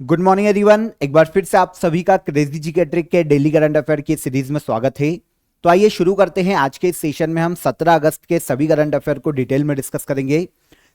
Good morning everyone. एक बार फिर से आप सभी का क्रेजी जीके ट्रिक के डेली करंट अफेयर की सीरीज में स्वागत है। तो आइए शुरू करते हैं। आज के इस सेशन में हम 17 अगस्त के सभी करंट अफेयर को डिटेल में डिस्कस करेंगे।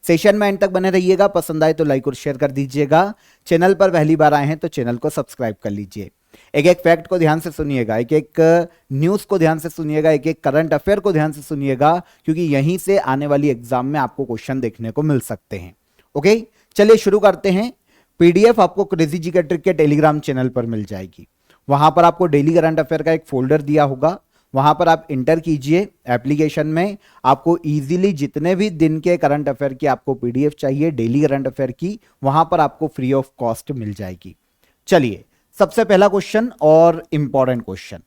सेशन में एंड तक बने रहिएगा। पसंद आए तो लाइक और शेयर कर दीजिएगा। चैनल पर पहली बार आए हैं तो चैनल को सब्सक्राइब कर लीजिए। एक एक फैक्ट को ध्यान से सुनिएगा, एक एक न्यूज को ध्यान से सुनिएगा, एक एक करंट अफेयर को ध्यान से सुनिएगा, क्योंकि यहीं से आने वाली एग्जाम में आपको क्वेश्चन देखने को मिल सकते हैं। ओके, चलिए शुरू करते हैं। पीडीएफ आपको क्रेजी जीके ट्रिक के टेलीग्राम चैनल पर मिल जाएगी। वहां पर आपको डेली करंट अफेयर का एक फोल्डर दिया होगा, वहां पर आप इंटर कीजिए। एप्लीकेशन में आपको इजीली जितने भी दिन के करंट अफेयर की आपको पीडीएफ चाहिए डेली करंट अफेयर की, वहां पर आपको फ्री ऑफ कॉस्ट मिल जाएगी। चलिए, सबसे पहला क्वेश्चन और important question,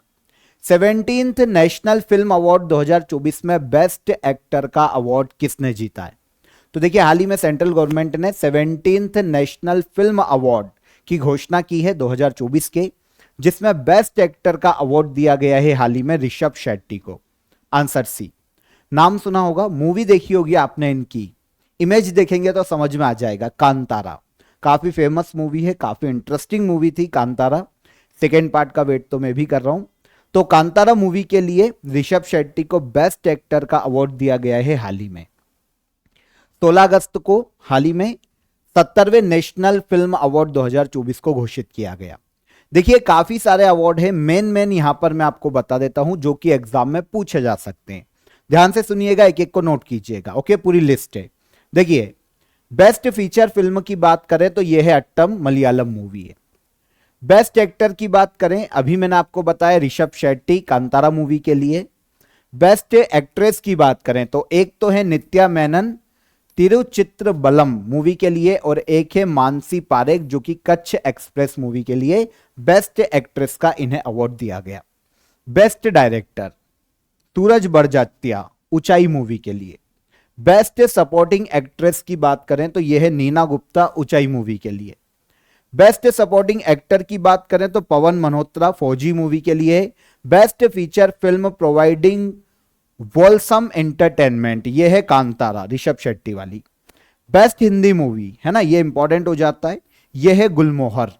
17th national film award 2024 में बेस्ट एक्टर का अवार्ड किसने जीता है? तो देखिए, हाल ही में सेंट्रल गवर्नमेंट ने 17th नेशनल फिल्म अवार्ड की घोषणा की है 2024 के, जिसमें बेस्ट एक्टर का अवार्ड दिया गया है हाल ही में ऋषभ शेट्टी को। Answer C. नाम सुना होगा, मूवी देखी होगी आपने, इनकी इमेज देखेंगे तो समझ में आ जाएगा। कांतारा काफी फेमस मूवी है, काफी इंटरेस्टिंग मूवी थी कांतारा। सेकेंड पार्ट का वेट तो मैं भी कर रहा हूं। तो कांतारा मूवी के लिए ऋषभ शेट्टी को बेस्ट एक्टर का अवार्ड दिया गया है हाल ही में। 16 अगस्त को हाल ही में 70वें नेशनल फिल्म अवार्ड 2024 को घोषित किया गया। देखिए, काफी सारे अवार्ड है, मेन यहां पर मैं आपको बता देता हूं जो कि एग्जाम में पूछे जा सकते हैं। ध्यान से सुनिएगा, एक एक को नोट कीजिएगा। ओके, पूरी लिस्ट है। देखिए, बेस्ट फीचर फिल्म की बात करें तो यह है अट्टम, मलयालम मूवी है। बेस्ट एक्टर की बात करें, अभी मैंने आपको बताया ऋषभ शेट्टी कांतारा मूवी के लिए। बेस्ट एक्ट्रेस की बात करें तो एक तो है नित्या मेनन तिरुचित्रबलम मूवी के लिए, और एक है मानसी पारेख जो कि कच्छ एक्सप्रेस मूवी के लिए बेस्ट एक्ट्रेस का इन्हें अवार्ड दिया गया। बेस्ट डायरेक्टर सूरज बड़जात्या ऊंचाई मूवी के लिए। बेस्ट सपोर्टिंग एक्ट्रेस की बात करें तो यह है नीना गुप्ता ऊंचाई मूवी के लिए। बेस्ट सपोर्टिंग एक्टर की बात करें तो पवन मल्होत्रा फौजी मूवी के लिए। Best feature film providing wholesome entertainment, यह है कांतारा ऋषभ शेट्टी वाली। बेस्ट हिंदी मूवी है ना, यह इंपॉर्टेंट हो जाता है, यह है गुलमोहर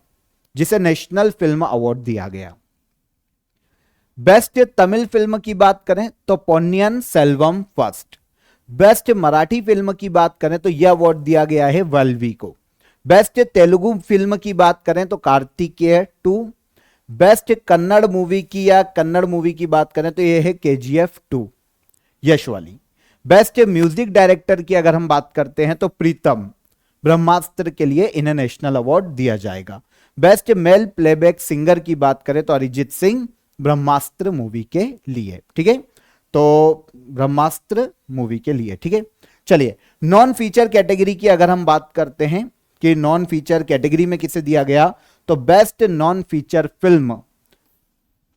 जिसे नेशनल फिल्म अवार्ड दिया गया। बेस्ट तमिल फिल्म की बात करें तो Ponniyin Selvam first. Best Marathi film की बात करें तो यह अवार्ड दिया गया है वल्वी को। बेस्ट तेलुगु फिल्म की बात करें तो कार्तिकेय 2। बेस्ट कन्नड़ मूवी की या कन्नड़ मूवी की बात करें तो यह है केजीएफ 2 यश वाली। बेस्ट म्यूजिक डायरेक्टर की अगर हम बात करते हैं तो प्रीतम ब्रह्मास्त्र के लिए इन्हें नेशनल अवार्ड दिया जाएगा। बेस्ट मेल प्लेबैक सिंगर की बात करें तो अरिजीत सिंह ब्रह्मास्त्र मूवी के लिए। ठीक है, तो ब्रह्मास्त्र मूवी के लिए। ठीक है, चलिए, नॉन फीचर कैटेगरी की अगर हम बात करते हैं कि नॉन फीचर कैटेगरी में किसे दिया गया, तो बेस्ट नॉन फीचर फिल्म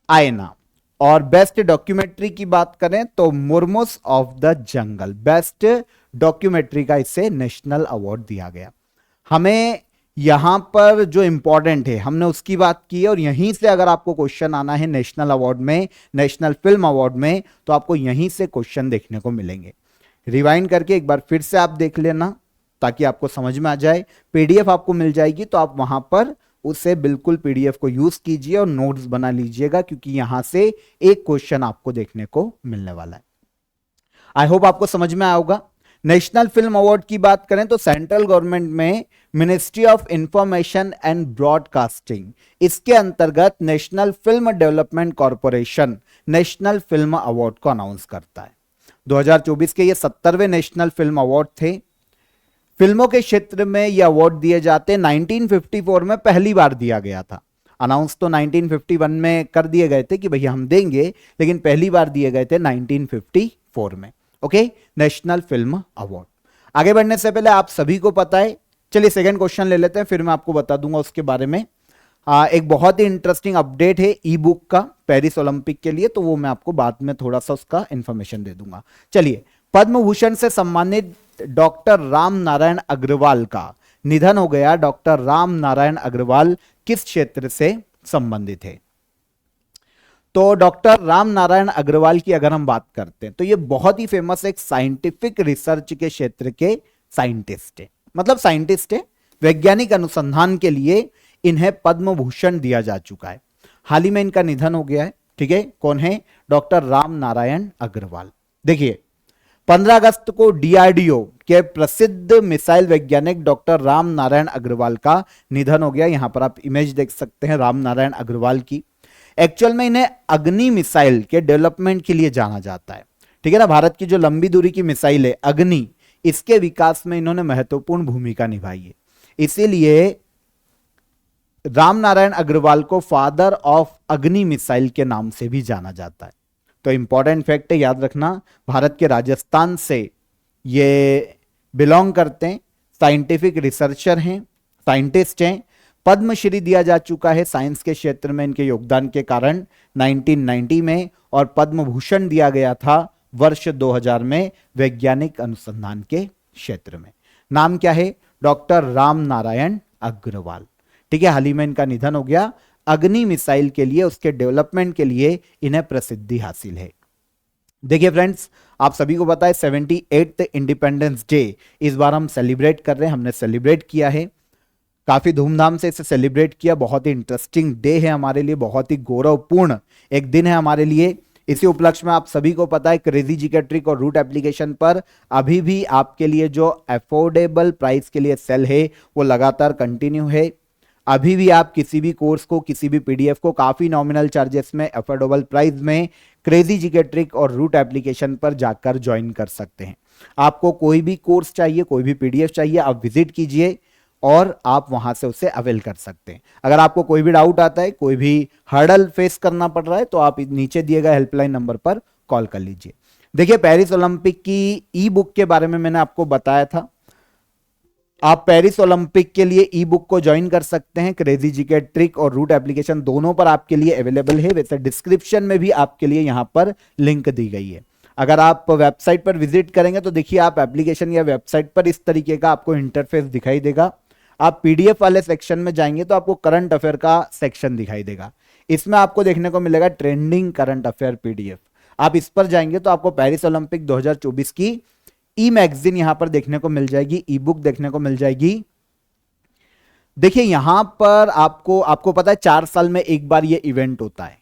आयना। और बेस्ट डॉक्यूमेंट्री की बात करें तो murmurs of the jungle, best documentary का इससे नेशनल अवार्ड दिया गया। हमें यहां पर जो इंपॉर्टेंट है हमने उसकी बात की है, और यहीं से अगर आपको क्वेश्चन आना है नेशनल अवार्ड में, नेशनल फिल्म अवार्ड में, तो आपको यहीं से क्वेश्चन देखने को मिलेंगे। रिवाइंड करके एक बार फिर से आप देख लेना ताकि आपको समझ में आ जाए। पीडीएफ आपको मिल जाएगी तो आप वहां पर उसे बिल्कुल पीडीएफ को यूज कीजिए और नोट्स बना लीजिएगा, क्योंकि यहां से एक क्वेश्चन आपको देखने को मिलने वाला है। आई होप आपको समझ में आया होगा। नेशनल फिल्म अवार्ड की बात करें तो सेंट्रल गवर्नमेंट में ministry of information and broadcasting, इसके अंतर्गत national film development corporation national film award को अनाउंस करता है। 2024 के ये 70वें नेशनल फिल्म अवार्ड थे। फिल्मों के क्षेत्र में यह अवार्ड दिए जाते 1954 में पहली बार दिया गया था। अनाउंस तो 1951 में कर दिए गए थे कि भैया हम देंगे, लेकिन पहली बार दिए गए थे 1954 में। Okay, national film award. आगे बढ़ने से पहले आप सभी को पता है, चलिए सेकंड क्वेश्चन ले लेते हैं, फिर मैं आपको बता दूंगा उसके बारे में। एक बहुत ही इंटरेस्टिंग अपडेट है ई बुक का पेरिस ओलंपिक के लिए, तो वो मैं आपको बाद में थोड़ा सा उसका इंफॉर्मेशन दे दूंगा। चलिए, पद्म भूषण से सम्मानित डॉक्टर राम नारायण अग्रवाल का निधन हो गया। डॉक्टर राम नारायण अग्रवाल किस क्षेत्र से संबंधित है? तो डॉक्टर राम नारायण अग्रवाल की अगर हम बात करते हैं तो ये बहुत ही फेमस एक साइंटिफिक रिसर्च के क्षेत्र के साइंटिस्ट है, मतलब साइंटिस्ट है, वैज्ञानिक अनुसंधान के लिए इन्हें पद्म भूषण दिया जा चुका है। हाल ही में इनका निधन हो गया है। ठीक है, कौन है? डॉक्टर राम नारायण अग्रवाल। देखिए 15 अगस्त को डीआरडीओ के प्रसिद्ध मिसाइल वैज्ञानिक डॉक्टर राम नारायण अग्रवाल का निधन हो गया। यहां पर आप इमेज देख सकते हैं राम नारायण अग्रवाल की। एक्चुअल में इन्हें अग्नि मिसाइल के डेवलपमेंट के लिए जाना जाता है। ठीक है ना, भारत की जो लंबी दूरी की मिसाइल है अग्नि, इसके विकास में इन्होंने महत्वपूर्ण भूमिका निभाई है। इसीलिए राम नारायण अग्रवाल को फादर ऑफ अग्नि मिसाइल के नाम से भी जाना जाता है। तो इंपॉर्टेंट फैक्ट है, याद रखना, भारत के राजस्थान से ये बिलोंग करते हैं, साइंटिफिक रिसर्चर हैं, साइंटिस्ट हैं। पद्मश्री दिया जा चुका है साइंस के क्षेत्र में इनके योगदान के कारण 1990 में, और पद्म भूषण दिया गया था वर्ष 2000 में वैज्ञानिक अनुसंधान के क्षेत्र में। नाम क्या है? डॉक्टर राम नारायण अग्रवाल। ठीक है, हाल ही में इनका निधन हो गया। अग्नि मिसाइल के लिए, उसके डेवलपमेंट के लिए इन्हें प्रसिद्धि हासिल है। देखिए फ्रेंड्स, आप सभी को पता है 78th इंडिपेंडेंस डे इस बार हम सेलिब्रेट कर रहे हैं, हमने सेलिब्रेट किया है, काफी धूमधाम से इसे सेलिब्रेट किया। बहुत ही इंटरेस्टिंग डे है हमारे लिए, बहुत ही गौरवपूर्ण एक दिन है हमारे लिए। इसी उपलक्ष्य में आप सभी को पता है क्रेजी जीके ट्रिक और रूट एप्लीकेशन पर अभी भी आपके लिए जो अफोर्डेबल प्राइस के लिए सेल है वो लगातार कंटिन्यू है। अभी भी आप किसी भी कोर्स को, किसी भी पीडीएफ को काफी नॉमिनल चार्जेस में, अफोर्डेबल प्राइस में क्रेजी जीके ट्रिक और रूट एप्लीकेशन पर जाकर ज्वाइन कर सकते हैं। आपको कोई भी कोर्स चाहिए, कोई भी पीडीएफ चाहिए, आप विजिट कीजिए और आप वहां से उसे अवेल कर सकते हैं। अगर आपको कोई भी डाउट आता है, कोई भी हर्डल फेस करना पड़ रहा है, तो आप नीचे दिए गए हेल्पलाइन नंबर पर कॉल कर लीजिए। देखिए पेरिस ओलंपिक की ई बुक के बारे में मैंने आपको बताया था। आप पेरिस ओलंपिक के लिए ई बुक को ज्वाइन कर सकते हैं। क्रेजी जीके ट्रिक और रूट एप्लीकेशन दोनों पर आपके लिए अवेलेबल है। वैसे डिस्क्रिप्शन में भी आपके लिए यहां पर लिंक दी गई है। अगर आप वेबसाइट पर विजिट करेंगे तो देखिए आप एप्लीकेशन या वेबसाइट पर इस तरीके का आपको इंटरफेस दिखाई देगा। आप पीडीएफ वाले सेक्शन में जाएंगे तो आपको करंट अफेयर का सेक्शन दिखाई देगा। इसमें आपको देखने को मिलेगा ट्रेंडिंग करंट अफेयर पीडीएफ। आप इस पर जाएंगे तो आपको पेरिस ओलंपिक 2024 की ई मैगजीन यहां पर देखने को मिल जाएगी, ई बुक देखने को मिल जाएगी। देखिए यहां पर आपको पता है 4 साल में एक बार ये इवेंट होता है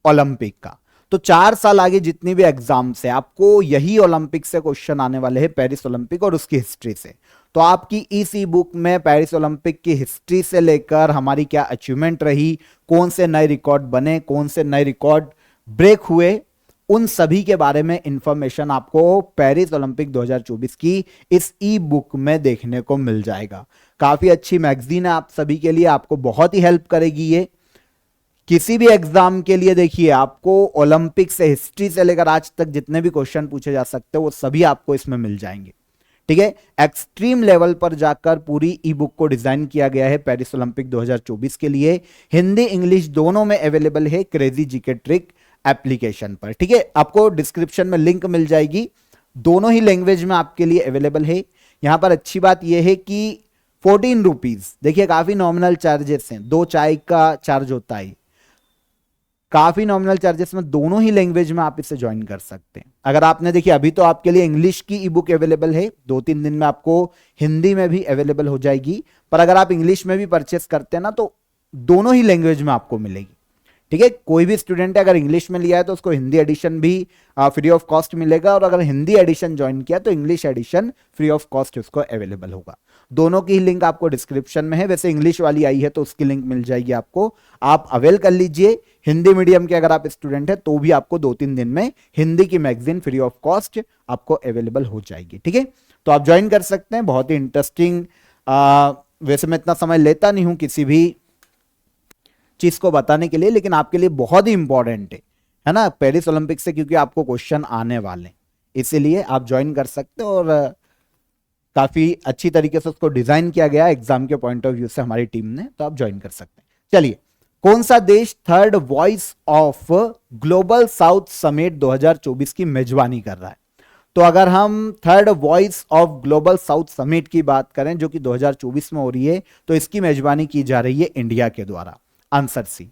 ओलंपिक का। तो 4 साल आगे जितनी भी एग्जाम से आपको यही ओलंपिक से क्वेश्चन आने वाले हैं, पेरिस ओलंपिक और उसकी हिस्ट्री से। तो आपकी इस ई बुक में पेरिस ओलंपिक की हिस्ट्री से लेकर हमारी क्या अचीवमेंट रही, कौन से नए रिकॉर्ड बने, कौन से नए रिकॉर्ड ब्रेक हुए, उन सभी के बारे में इंफॉर्मेशन आपको पेरिस ओलंपिक 2024 की इस ई बुक में देखने को मिल जाएगा। काफी अच्छी मैगजीन है आप सभी के लिए, आपको बहुत ही हेल्प करेगी ये किसी भी एग्जाम के लिए। देखिए आपको ओलंपिक से, हिस्ट्री से लेकर आज तक जितने भी क्वेश्चन पूछे जा सकते हैं वो सभी आपको इसमें मिल जाएंगे। ठीक है, एक्सट्रीम लेवल पर जाकर पूरी ई बुक को डिजाइन किया गया है पेरिस ओलंपिक 2024 के लिए। हिंदी इंग्लिश दोनों में अवेलेबल है क्रेजी जीके ट्रिक एप्लीकेशन पर। ठीक है, आपको डिस्क्रिप्शन में लिंक मिल जाएगी, दोनों ही लैंग्वेज में आपके लिए अवेलेबल है। यहां पर अच्छी बात यह है कि 14 रुपीज, देखिए काफी नॉमिनल चार्जेस हैं, 2 चाय का चार्ज होता है, काफी नॉमिनल चार्जेस में दोनों ही लैंग्वेज में आप इसे ज्वाइन कर सकते हैं। अगर आपने, देखिए अभी तो आपके लिए इंग्लिश की ई बुक अवेलेबल है, 2-3 दिन में आपको हिंदी में भी अवेलेबल हो जाएगी, पर अगर आप इंग्लिश में भी परचेस करते हैं ना तो दोनों ही लैंग्वेज में आपको मिलेगी। ठीक है, कोई भी स्टूडेंट है अगर इंग्लिश में लिया है तो उसको हिंदी एडिशन भी फ्री ऑफ कॉस्ट मिलेगा, और अगर हिंदी एडिशन ज्वाइन किया तो English edition free of cost उसको अवेलेबल होगा। दोनों की लिंक आपको डिस्क्रिप्शन में है। वैसे इंग्लिश वाली आई है तो उसकी लिंक मिल जाएगी आपको, आप अवेल कर लीजिए। हिंदी मीडियम के अगर आप स्टूडेंट है तो भी आपको 2-3 दिन में हिंदी की मैगजीन फ्री ऑफ कॉस्ट आपको अवेलेबल हो जाएगी। ठीक है, तो आप ज्वाइन कर सकते हैं, बहुत ही इंटरेस्टिंग। वैसे मैं इतना समय लेता नहीं हूं किसी भी चीज को बताने के लिए, लेकिन आपके लिए बहुत ही इंपॉर्टेंट है ना पेरिस ओलंपिक से, क्योंकि आपको क्वेश्चन आने वाले हैं, इसीलिए आप ज्वाइन कर सकते हो। और काफी अच्छी तरीके से उसको डिजाइन किया गया एग्जाम के पॉइंट ऑफ व्यू से हमारी टीम ने, तो आप ज्वाइन कर सकते हैं। चलिए, कौन सा देश third voice of global south summit 2024 की मेजबानी कर रहा है? तो अगर हम third voice of global south summit की बात करें जो कि 2024 में हो रही है, तो इसकी मेजबानी की जा रही है इंडिया के द्वारा। आंसर सी,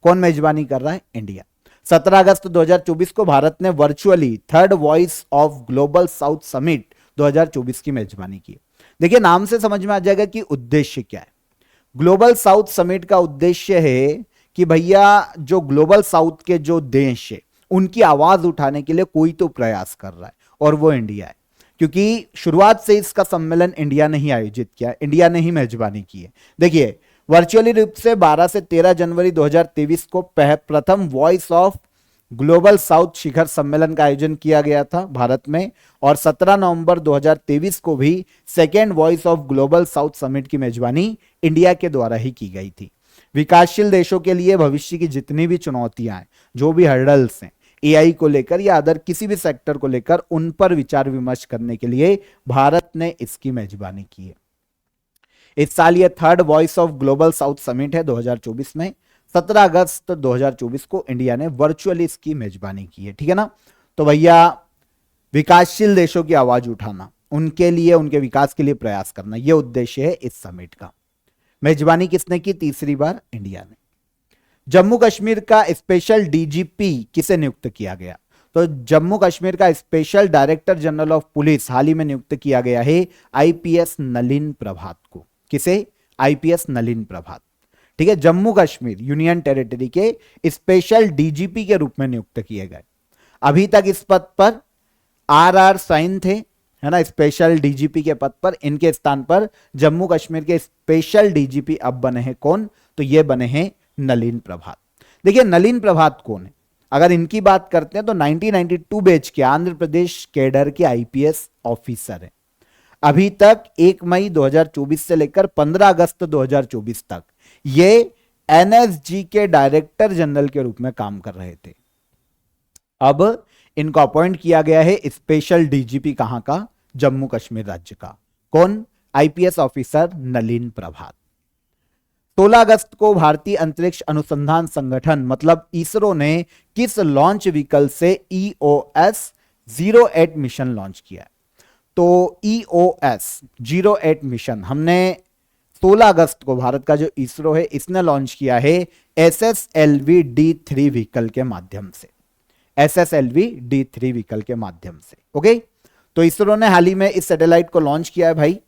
कौन मेजबानी कर रहा है? इंडिया। 17 अगस्त 2024 को भारत ने virtually third voice of global south summit 2024 की मेजबानी की। देखिए नाम से समझ में आ जाएगा कि उद्देश्य क्या है। ग्लोबल साउथ समिट का उद्देश्य है कि भैया जो ग्लोबल साउथ के जो देश है उनकी आवाज उठाने के लिए कोई तो प्रयास कर रहा है, और वो इंडिया है। क्योंकि शुरुआत से इसका सम्मेलन इंडिया ने ही आयोजित किया, इंडिया ने ही मेजबानी की है। देखिए, वर्चुअली रूप से 12 से 13 जनवरी 2023 को प्रथम वॉइस ऑफ ग्लोबल साउथ शिखर सम्मेलन का आयोजन किया गया था भारत में, और 17 नवंबर 2023 को भी second voice of global south summit की मेजबानी इंडिया के द्वारा ही की गई थी। विकासशील देशों के लिए भविष्य की जितनी भी चुनौतियां हैं, जो भी हर्डल्स हैं एआई को लेकर या अदर किसी भी सेक्टर को लेकर, उन पर विचार विमर्श करने के लिए भारत ने इसकी मेजबानी की है। इस साल ये third voice of global south summit है 2024 में। 17 अगस्त 2024 को इंडिया ने वर्चुअली इसकी मेजबानी की है, ठीक है ना। तो भैया विकासशील देशों की आवाज उठाना, उनके लिए, उनके विकास के लिए प्रयास करना, यह उद्देश्य है इस समिट का। मेजबानी किसने की? तीसरी बार इंडिया ने। जम्मू कश्मीर का स्पेशल डीजीपी किसे नियुक्त किया गया? तो जम्मू कश्मीर का special director general of police हाल ही में नियुक्त किया गया है आईपीएस नलिन प्रभात को। किसे? आईपीएस नलिन प्रभात, ठीक है। जम्मू कश्मीर यूनियन टेरिटरी के स्पेशल डीजीपी के रूप में नियुक्त किए गए। अभी तक इस पद पर आरआर साइन थे, है ना, स्पेशल डीजीपी के पद पर। इनके स्थान पर जम्मू कश्मीर के स्पेशल डीजीपी अब बने हैं कौन? तो ये बने हैं नलिन प्रभात। देखिए, नलिन प्रभात कौन है? अगर इनकी बात करते हैं तो 1992 बैच के आंध्र प्रदेश कैडर के आईपीएस ऑफिसर हैं। अभी तक 1 मई 2024 से लेकर 15 अगस्त 2024 तक ये एनएसजी के डायरेक्टर जनरल के रूप में काम कर रहे थे। अब इनको अपॉइंट किया गया है स्पेशल डीजीपी कहां का? जम्मू कश्मीर राज्य का। कौन? आईपीएस ऑफिसर नलिन प्रभात। 16 अगस्त को भारतीय अंतरिक्ष अनुसंधान संगठन मतलब इसरो ने किस लॉन्च व्हीकल से EOS 08 मिशन लॉन्च किया? तो EOS 08 मिशन हमने 16 अगस्त को भारत का जो इसरो है इसने लॉन्च किया है SSLV D3 व्हीकल के माध्यम से। SSLV D3 व्हीकल के माध्यम से, ओके। तो इसरो ने हाल ही में इस सैटेलाइट को लॉन्च किया है भाई।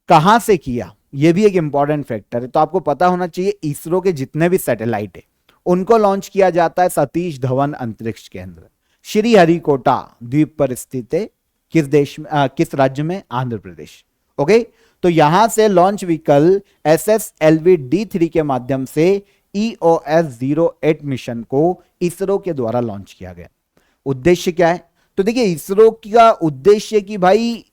कहां से किया? यह भी एक इंपॉर्टेंट फैक्टर है, तो आपको पता होना चाहिए इसरो के जितने भी सैटेलाइट है उनको लॉन्च किया जाता है सतीश धवन अंतरिक्ष केंद्र, श्रीहरिकोटा द्वीप पर स्थित है। किस देश में, किस राज्य में? आंध्र प्रदेश, ओके। तो यहां से लॉन्च व्हीकल SSLV D3 के माध्यम से EOS 08 मिशन को इसरो के द्वारा लॉन्च किया गया। उद्देश्य क्या है? तो देखिए, इसरो का उद्देश्य कि भाई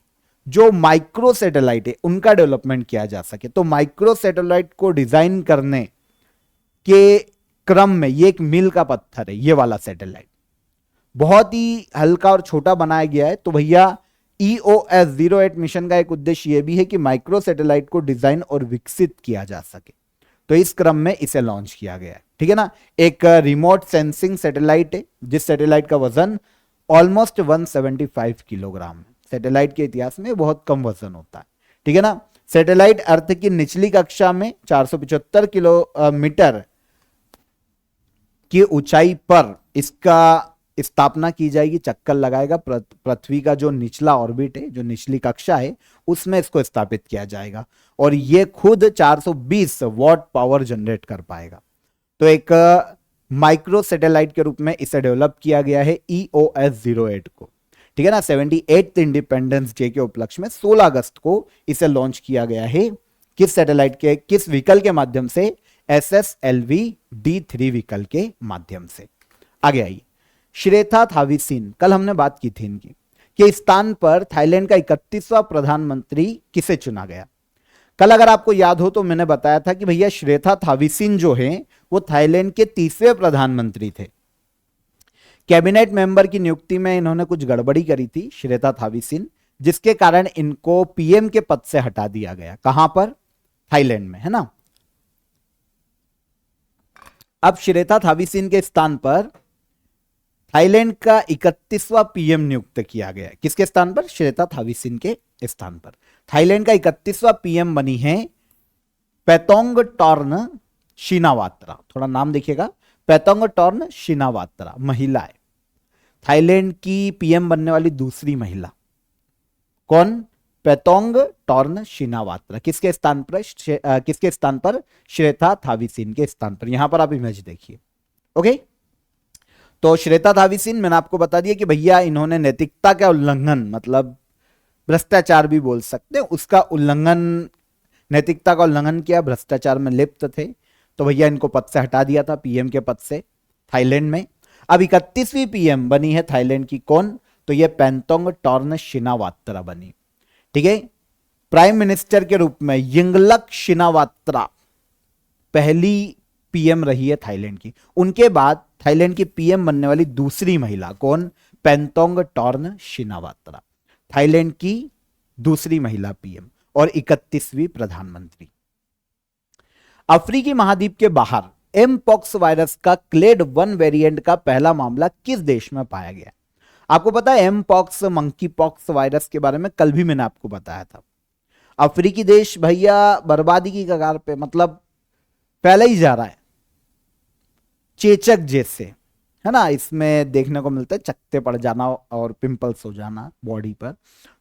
जो माइक्रो सैटेलाइट है उनका डेवलपमेंट किया जा सके। तो माइक्रो सैटेलाइट को डिजाइन करने के क्रम में ये एक मील का पत्थर है। ये वाला सैटेलाइट बहुत ही हल्का और छोटा बनाया गया है। तो भैया EOS 08 मिशन का एक उद्देश्य यह भी है कि माइक्रो सैटेलाइट को डिजाइन और विकसित किया जा सके। तो इस क्रम में इसे लॉन्च किया गया है, ठीक है ना। एक रिमोट सेंसिंग सैटेलाइट है जिस सैटेलाइट का वजन ऑलमोस्ट 175 किलोग्राम है। सैटेलाइट के इतिहास में बहुत कम वजन होता है, ठीक है ना। सैटेलाइट अर्थ की निचली कक्षा में 475 किलोमीटर की ऊंचाई पर इसका स्थापना की जाएगी, चक्कर लगाएगा। पृथ्वी का जो निचला ऑर्बिट है, जो निचली कक्षा है, उसमें इसको स्थापित किया जाएगा और ये खुद 420 वॉट पावर जनरेट कर पाएगा। तो एक माइक्रो सैटेलाइट के रूप में इसे डेवलप किया गया है EOS 08 को, ठीक है ना। 78th इंडिपेंडेंस डे के उपलक्ष्य में 16 अगस्त को इसे लॉन्च किया गया है। किस सैटेलाइट के, किस व्हीकल के माध्यम से? SSLV D3 व्हीकल के माध्यम से। आगे आइए, श्रेथा थाविसिन, कल हमने बात की थी इनकी, कि स्थान पर थाईलैंड का 31वां प्रधानमंत्री किसे चुना गया। कल अगर आपको याद हो तो मैंने बताया था कि भैया श्रेथा थाविसिन जो है वो थाईलैंड के 30वें प्रधानमंत्री थे। कैबिनेट मेंबर की नियुक्ति में इन्होंने कुछ गड़बड़ी करी थी श्रेथा थाविसिन, जिसके कारण इनको पीएम के पद से हटा दिया गया। कहां पर? थाईलैंड में, है ना। अब श्रेथा थाविसिन के स्थान पर थाईलैंड का 31वां पीएम नियुक्त किया गया। किसके स्थान पर? श्रेथा थाविसिन के स्थान पर थाईलैंड का 31वां पीएम बनी है पैतोंगटॉर्न शिनावात्रा। थोड़ा नाम देखिएगा, पैतोंगटॉर्न शिनावात्रा महिला है। थाईलैंड की पीएम बनने वाली दूसरी महिला। कौन? पेतोंग टॉर्न शिनावात्रा। किसके स्थान पर? किसके स्थान पर? श्वेता थावीसीन के स्थान पर। यहां पर आप इमेज देखिए। ओके, तो श्वेता थावीसीन मैंने आपको बता दिया कि भैया इन्होंने नैतिकता का उल्लंघन, मतलब भ्रष्टाचार भी बोल सकते हैं, उसका उल्लंघन, नैतिकता का उल्लंघन किया, भ्रष्टाचार में लिप्त थे, तो भैया इनको पद से हटा दिया था, पीएम के पद से, थाईलैंड में। अब 31वीं पीएम बनी है थाईलैंड की, कौन? तो ये पेंटोंग टॉर्न शिनावात्रा बनी। ठीक है, प्राइम मिनिस्टर के रूप में यिंगलक शिनावात्रा पहली पीएम रही है थाईलैंड की। उनके बाद थाईलैंड की पीएम बनने वाली दूसरी महिला कौन? पेंटोंग टॉर्न शिनावात्रा, थाईलैंड की दूसरी महिला पीएम और 31वीं प्रधानमंत्री। अफ्रीकी महाद्वीप के बाहर एम पॉक्स वायरस का क्लेड 1 वेरिएंट का पहला मामला किस देश में पाया गया? आपको पता है M pox, monkey pox virus के बारे में कल भी मैंने आपको बताया था। अफ्रीकी देश भैया बर्बादी की कगार पे, मतलब फैला ही जा रहा है, चेचक जैसे, है ना। इसमें देखने को मिलता है चकत्ते पड़ जाना और पिंपल्स हो जाना बॉडी पर,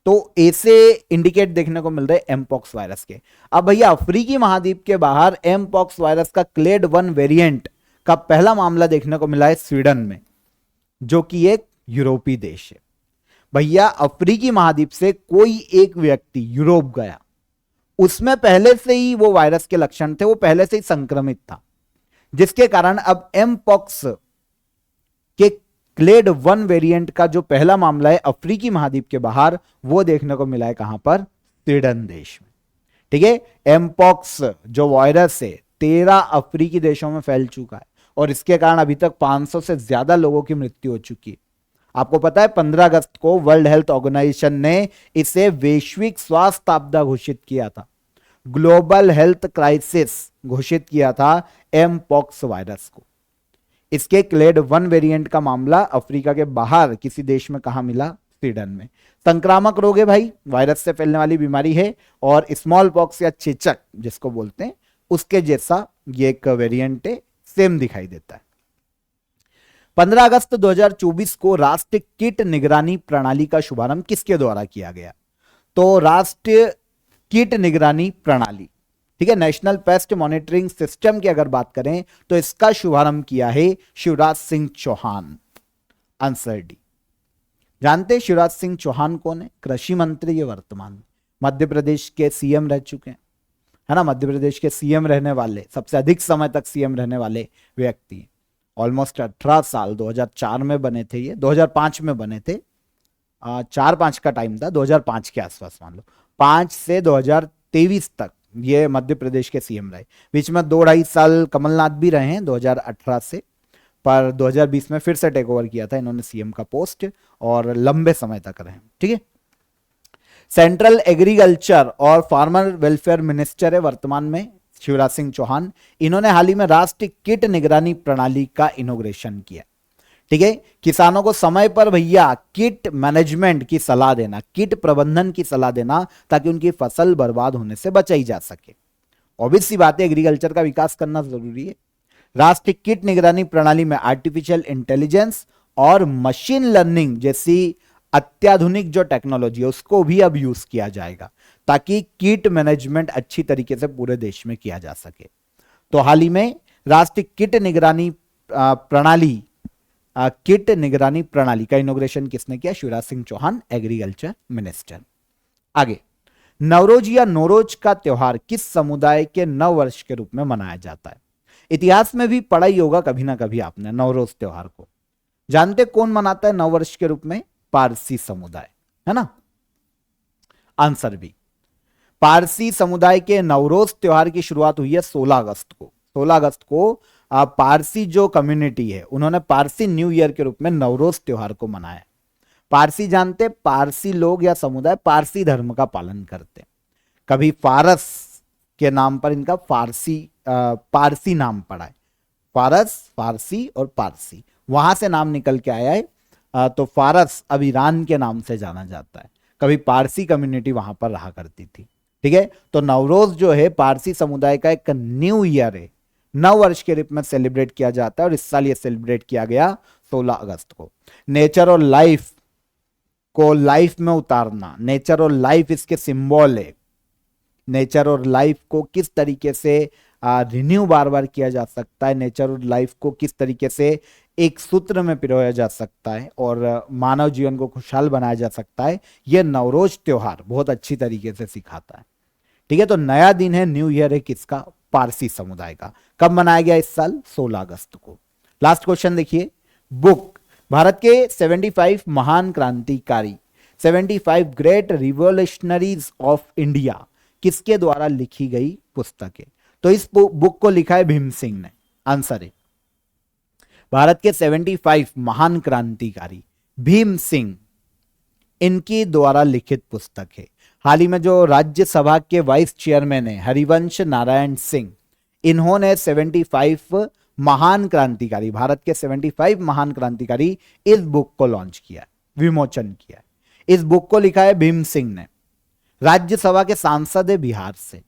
तो ऐसे इंडिकेट देखने को मिल रहे हैं एमपॉक्स वायरस के। अब भैया अफ्रीकी महाद्वीप के बाहर एमपॉक्स वायरस का क्लेड 1 वेरिएंट का पहला मामला देखने को मिला है स्वीडन में, जो कि एक यूरोपीय देश है। भैया अफ्रीकी महाद्वीप से कोई एक व्यक्ति यूरोप गया, उसमें पहले से ही वो वायरस के लक्षण थे, वो पहले से ही संक्रमित था, जिसके कारण अब एमपॉक्स के क्लेड 1 वेरिएंट का जो पहला मामला है अफ्रीकी महाद्वीप के बाहर, वो देखने को मिला है कहां पर? स्वीडन देश में। ठीक है, एमपॉक्स जो वायरस है 13 अफ्रीकी देशों में फैल चुका है और इसके कारण अभी तक 500 से ज्यादा लोगों की मृत्यु हो चुकी है। आपको पता है 15 अगस्त को वर्ल्ड हेल्थ ऑर्गेनाइजेशन ने इसे वैश्विक स्वास्थ्य आपदा घोषित किया था, ग्लोबल हेल्थ क्राइसिस घोषित किया था एमपॉक्स वायरस को। इसके क्लेड 1 वेरिएंट का मामला अफ्रीका के बाहर किसी देश में कहां मिला? स्वीडन में। संक्रामक रोग है भाई, वायरस से फैलने वाली बीमारी है और स्मॉल पॉक्स या चेचक जिसको बोलते हैं उसके जैसा ये एक वेरिएंट है, सेम दिखाई देता है। 15 अगस्त 2024 को राष्ट्रीय कीट निगरानी प्रणाली का शुभारंभ किसके द्वारा किया गया? तो राष्ट्रीय कीट निगरानी प्रणाली, ठीक है, नेशनल पेस्ट मॉनिटरिंग सिस्टम की अगर बात करें तो इसका शुभारंभ किया है शिवराज सिंह चौहान। Answer D. जानते हैं शिवराज सिंह चौहान कौन है? कृषि मंत्री है वर्तमान में, मध्य प्रदेश के सीएम रह चुके हैं, है ना। मध्य प्रदेश के सीएम रहने वाले, सबसे अधिक समय तक सीएम रहने वाले व्यक्ति, ऑलमोस्ट 18 साल, 2004 में बने थे ये, 2005 में बने थे, 4-5 का टाइम था, 2005 के आसपास मान लो, 5 से 2023 तक ये मध्य प्रदेश के सीएम रहे। बीच में 2-2.5 साल कमलनाथ भी रहे हैं 2018 से, पर 2020 में फिर से टेक ओवर किया था इन्होंने सीएम का पोस्ट और लंबे समय तक रहे। ठीक है, सेंट्रल एग्रीकल्चर और फार्मर वेलफेयर मिनिस्टर है वर्तमान में शिवराज सिंह चौहान। इन्होंने हाल ही में राष्ट्रीय कीट निगरानी प्रणाली का इनोग्रेशन किया। ठीक है, किसानों को समय पर भैया कीट मैनेजमेंट की सलाह देना, कीट प्रबंधन की सलाह देना, ताकि उनकी फसल बर्बाद होने से बचाई जा सके। ऑब्वियस सी बात है, एग्रीकल्चर का विकास करना जरूरी है। राष्ट्रीय कीट निगरानी प्रणाली में आर्टिफिशियल इंटेलिजेंस और मशीन लर्निंग जैसी अत्याधुनिक जो टेक्नोलॉजी है उसको भी अब यूज किया जाएगा, ताकि कीट मैनेजमेंट अच्छी तरीके से पूरे देश में किया जा सके। तो हाल ही में राष्ट्रीय कीट निगरानी प्रणाली का इनोग्रेशन किसने किया? Shivraj Singh Chouhan, agriculture minister. आगे, नवरोज या नौरोज का त्योहार किस समुदाय के नव वर्ष के रूप में मनाया जाता है? इतिहास में भी पढ़ा ही होगा कभी ना कभी आपने नवरोज त्योहार को। जानते कौन मनाता है नव वर्ष के रूप में? पारसी समुदाय, है ना। आंसर बी, पारसी समुदाय के नवरोज त्योहार की शुरुआत हुई है 16 अगस्त को। 16 अगस्त को पारसी जो कम्युनिटी है उन्होंने पारसी न्यू ईयर के रूप में नवरोज त्योहार को मनाया। पारसी जानते, पारसी लोग या समुदाय पारसी धर्म का पालन करते। कभी फारस के नाम पर इनका पारसी नाम पड़ा है, फारस, फारसी और पारसी, वहां से नाम निकल के आया है। तो फारस अब ईरान के नाम से जाना जाता है, कभी पारसी कम्युनिटी वहां पर रहा करती थी। ठीक है, तो नवरोज जो है पारसी समुदाय का एक न्यू ईयर है, नव वर्ष के रूप में सेलिब्रेट किया जाता है और इस साल ये सेलिब्रेट किया गया 16 अगस्त को। नेचर और लाइफ को लाइफ में उतारना, नेचर और लाइफ इसके सिंबल है। नेचर और लाइफ को किस तरीके से रिन्यू बार बार किया जा सकता है, नेचर और लाइफ को किस तरीके से एक सूत्र में पिरोया जा सकता है और मानव जीवन को खुशहाल बनाया जा सकता है, यह नवरोज त्योहार बहुत अच्छी तरीके से सिखाता है। ठीक है, तो नया दिन है, न्यू ईयर है किसका? पारसी समुदाय का। कब मनाया गया इस साल? 16 अगस्त को। लास्ट क्वेश्चन देखिए, बुक भारत के 75 महान क्रांतिकारी, 75 ग्रेट रिवोल्यूशनरीज ऑफ इंडिया किसके द्वारा लिखी गई पुस्तक है? तो इस बुक को लिखा है भीम सिंह ने। आंसर है भारत के 75 महान क्रांतिकारी भीम सिंह, इनकी द्वारा लिखित पुस्तक है। हाल ही में जो राज्यसभा के वाइस चेयरमैन है हरिवंश नारायण सिंह, इन्होंने 75 महान क्रांतिकारी, भारत के 75 महान क्रांतिकारी, इस बुक को लॉन्च किया, विमोचन किया। इस बुक को लिखा है भीम सिंह ने। राज्यसभा के सांसद है बिहार से,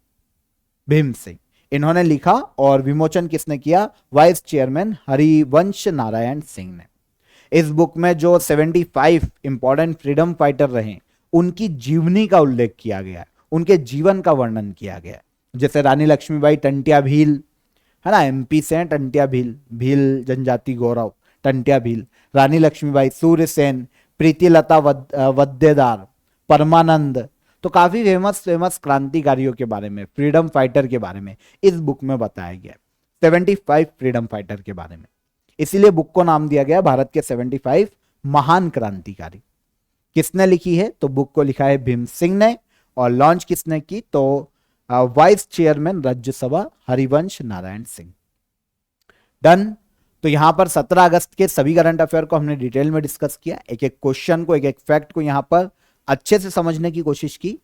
भीम सिंह, इन्होंने लिखा और विमोचन किसने किया? वाइस चेयरमैन हरिवंश नारायण सिंह ने। इस बुक में जो 75 इंपॉर्टेंट फ्रीडम फाइटर रहे उनकी जीवनी का उल्लेख किया गया है, उनके जीवन का वर्णन किया गया है। जैसे रानी लक्ष्मीबाई टंट्या भील, है ना, एमपी से टंट्या भील, भील जनजाति गौरव, टंट्या भील, रानी लक्ष्मीबाई, सूर्य सेन, प्रीतिलता वद्देदार, परमानंद, तो काफी फेमस क्रांतिकारियों के बारे में, फ्रीडम फाइटर के बारे में इस बुक में बताया गया, 75 फ्रीडम फाइटर के बारे में। इसीलिए बुक को नाम दिया गया भारत के 75 महान क्रांतिकारी। किसने लिखी है? तो बुक को लिखा है भीम सिंह ने और लॉन्च किसने की? तो vice chairman Rajya Sabha Harivansh Narayan Singh. Done. तो यहां पर 17 अगस्त के सभी करंट अफेयर को हमने डिटेल में डिस्कस किया, एक एक क्वेश्चन को, एक एक फैक्ट को यहां पर अच्छे से समझने की कोशिश की।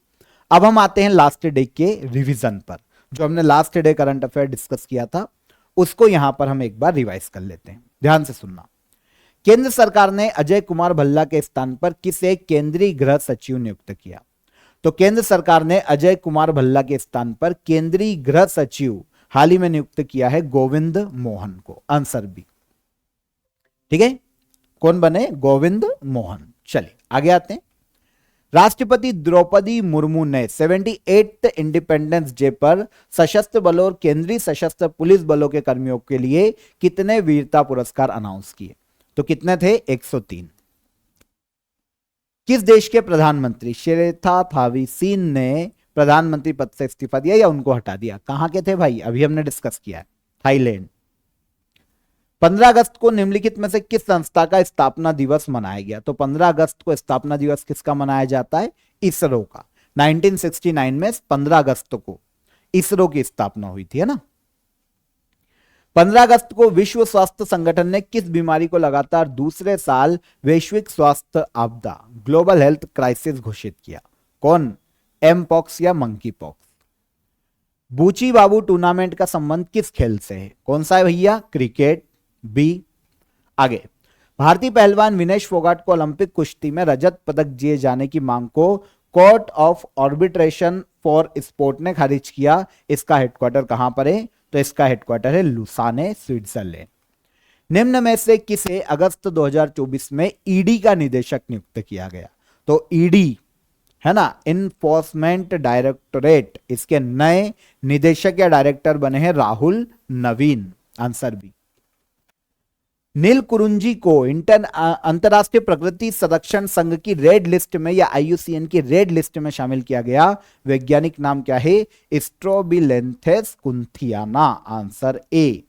अब हम आते हैं लास्ट डे के रिवीजन पर। जो हमने last day current affair discuss किया था उसको यहां पर हम एक बार रिवाइज कर लेते हैं, ध्यान से सुनना। केंद्र सरकार ने अजय कुमार भल्ला के स्थान पर किसे केंद्रीय गृह सचिव नियुक्त किया? तो केंद्र सरकार ने अजय कुमार भल्ला के स्थान पर केंद्रीय गृह सचिव हाल ही में नियुक्त किया है गोविंद मोहन को। Answer B. ठीक है, कौन बने? गोविंद मोहन। चलिए आगे आते हैं। राष्ट्रपति द्रौपदी मुर्मू ने 78th इंडिपेंडेंस डे पर सशस्त्र बलों और केंद्रीय सशस्त्र पुलिस बलों के कर्मियों के लिए कितने वीरता पुरस्कार अनाउंस किए? तो कितने थे? 103। किस देश के प्रधानमंत्री शेरेथा थावीसीन ने प्रधानमंत्री पद से इस्तीफा दिया या उनको हटा दिया? कहां के थे भाई? अभी हमने डिस्कस किया है, थाईलैंड। 15 अगस्त को निम्नलिखित में से किस संस्था का स्थापना दिवस मनाया गया? तो 15 अगस्त को स्थापना दिवस किसका मनाया जाता है? इसरो का। 1969 में 15 अगस्त को इसरो की स्थापना हुई थी, है ना। 15 अगस्त को विश्व स्वास्थ्य संगठन ने किस बीमारी को लगातार दूसरे साल वैश्विक स्वास्थ्य आपदा, ग्लोबल हेल्थ क्राइसिस घोषित किया? कौन? एमपॉक्स या मंकी पॉक्स। बूची बाबू टूर्नामेंट का संबंध किस खेल से है? कौन सा है भैया? क्रिकेट। बी। आगे, भारतीय पहलवान विनेश फोगाट को ओलंपिक कुश्ती में रजत पदक दिए जाने की मांग को court of arbitration for sport ने खारिज किया। इसका हेडक्वार्टर कहां पर है? तो इसका हेडक्वार्टर है लुसाने, स्विट्जरलैंड। निम्न में से किसे अगस्त 2024 में ईडी का निदेशक नियुक्त किया गया? तो ईडी, है ना, इन्फोर्समेंट डायरेक्टोरेट, इसके नए निदेशक या डायरेक्टर बने हैं राहुल नवीन। Answer B. नील कुरुंजी को अंतरराष्ट्रीय प्रकृति संरक्षण संघ की रेड लिस्ट में या IUCN की रेड लिस्ट में शामिल किया गया। वैज्ञानिक नाम क्या है? Strobilanthes kunthiana. Answer A.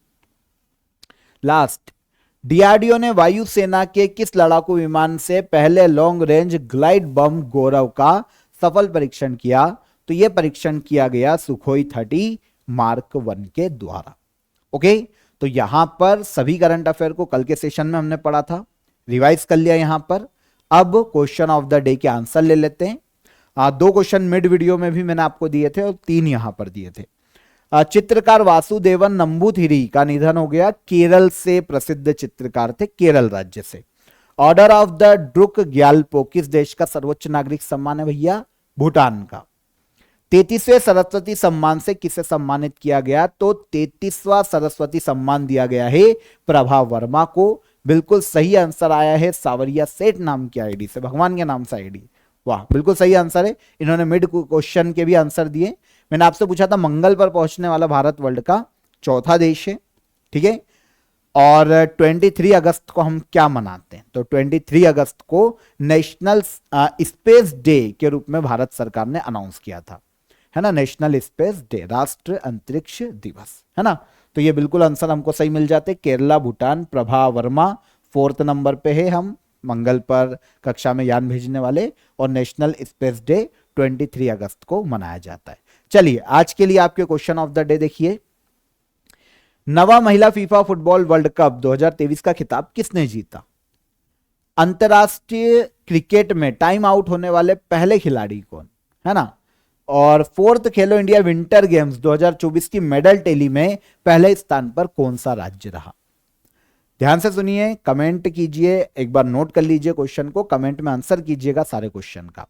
Last, DRDO ने वायुसेना के किस लड़ाकू विमान से पहले long range glide bomb Gaurav का सफल परीक्षण किया? तो यह परीक्षण किया गया सुखोई 30 मार्क 1 के द्वारा। ओके, तो यहां पर सभी करंट अफेयर को कल के सेशन में हमने पढ़ा था, रिवाइज कर लिया यहां पर। अब क्वेश्चन ऑफ द डे के आंसर ले लेते हैं। 2 क्वेश्चन मिड वीडियो में भी मैंने आपको दिए थे और 3 यहां पर दिए थे। चित्रकार वासुदेवन नंबूथिरी का निधन हो गया। केरल से प्रसिद्ध चित्रकार थे, केरल राज्य से। Order of the Druk Gyalpo किस देश का सर्वोच्च नागरिक सम्मान है भैया? भूटान का। 33वें सरस्वती सम्मान से किसे सम्मानित किया गया? तो 33वां सरस्वती सम्मान दिया गया है प्रभा वर्मा को। बिल्कुल सही आंसर आया है सावरिया सेठ नाम की आईडी से, भगवान के नाम से आईडी। वाह, बिल्कुल सही आंसर है। इन्होंने मिड क्वेश्चन के भी आंसर दिए। मैंने आपसे पूछा था मंगल पर पहुंचने वाला भारत वर्ल्ड का चौथा देश है, ठीक है। और 23 अगस्त को हम क्या मनाते हैं? तो 23 अगस्त को नेशनल स्पेस डे के रूप में भारत सरकार ने अनाउंस किया था, है ना, नेशनल स्पेस डे, राष्ट्रीय अंतरिक्ष दिवस, है ना। तो ये बिल्कुल आंसर हमको सही मिल जाते। केरला, भूटान, प्रभा वर्मा 4th नंबर पे है, हम मंगल पर कक्षा में यान भेजने वाले, और नेशनल स्पेस डे 23 अगस्त को मनाया जाता है। चलिए आज के लिए आपके क्वेश्चन ऑफ द डे देखिए। नवा महिला फीफा फुटबॉल वर्ल्ड कप 2023 का खिताब किसने जीता? अंतरराष्ट्रीय क्रिकेट में टाइम आउट होने वाले पहले खिलाड़ी कौन, है ना। और 4th खेलो इंडिया विंटर गेम्स 2024 की मेडल टेली में पहले स्थान पर कौन सा राज्य रहा? ध्यान से सुनिए, कमेंट कीजिए, एक बार नोट कर लीजिए क्वेश्चन को, कमेंट में आंसर कीजिएगा सारे क्वेश्चन का।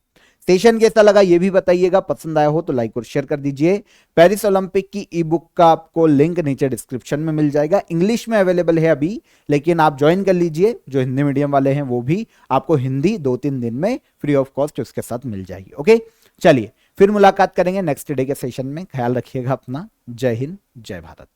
सेशन कैसा लगा ये भी बताइएगा, पसंद आया हो तो लाइक और शेयर कर दीजिए। पेरिस ओलंपिक की ई बुक का आपको लिंक नीचे डिस्क्रिप्शन में मिल जाएगा, इंग्लिश में अवेलेबल है अभी, लेकिन आप ज्वाइन कर लीजिए। जो हिंदी मीडियम वाले हैं वो भी आपको हिंदी 2-3 दिन में फ्री ऑफ कॉस्ट उसके साथ मिल जाएगी। ओके, चलिए फिर मुलाकात करेंगे नेक्स्ट डे के सेशन में। ख्याल रखिएगा अपना। जय हिंद, जय भारत।